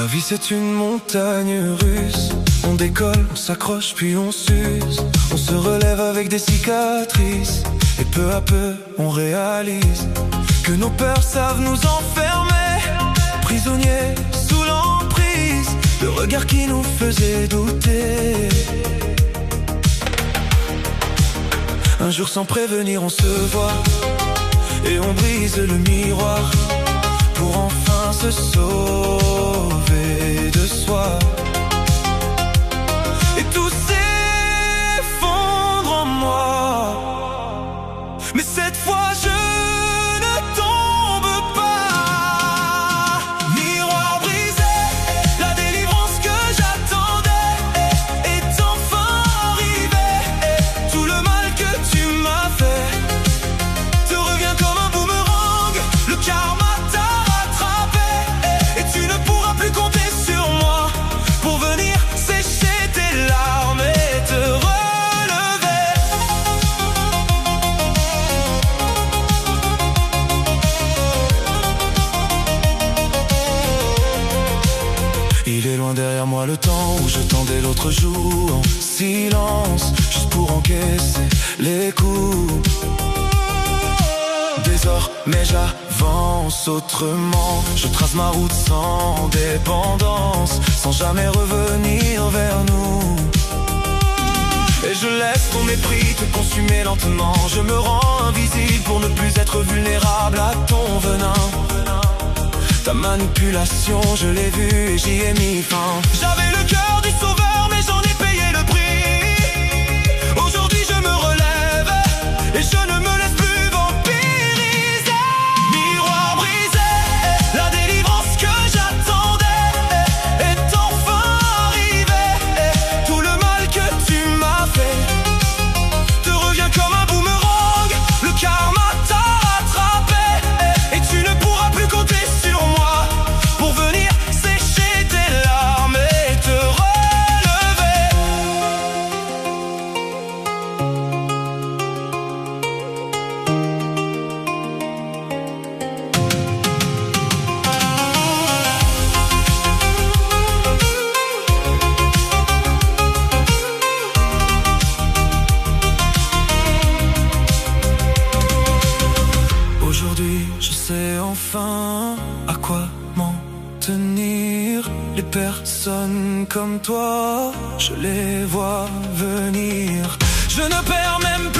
La vie c'est une montagne russe. On décolle, on s'accroche puis on s'use. On se relève avec des cicatrices. Et peu à peu on réalise que nos peurs savent nous enfermer, prisonniers sous l'emprise de regards qui nous faisaient douter. Un jour sans prévenir on se voit et on brise le miroir pour enfin se sauver de soi. Et tout s'effondre en moi, mais cette fois je ne tombe pas. Miroir brisé, la délivrance que j'attendais est enfin arrivée. Tout le mal que tu m'as fait te revient comme un boomerang. Le karma t'a rattrapé et tu ne pourras plus compter sur moi pour venir sécher tes larmes et te relever. Il est loin derrière moi le temps où je tendais l'autre joue en silence, juste pour encaisser les coups. Désormais j'avance autrement, je trace ma route sans dépendance, sans jamais revenir vers nous. Et je laisse ton mépris te consumer lentement. Je me rends invisible pour ne plus être vulnérable à ton venin. Ta manipulation, je l'ai vue et j'y ai mis fin. J'avais le cœur du sauveur mais j'en ai payé le prix. Aujourd'hui je me relève et je ne me laisse plus vampiriser. Miroir brisé, la délivrance que j'attendais est enfin arrivée. Tout le mal que tu m'as fait te revient comme un boomerang. Le karma t'a rattrapé et tu ne pourras plus compter sur moi pour venir sécher tes larmes et te relever. Aujourd'hui, je sais enfin à quoi m'en tenir. Les personnes comme toi, je les vois venir. Je ne perds même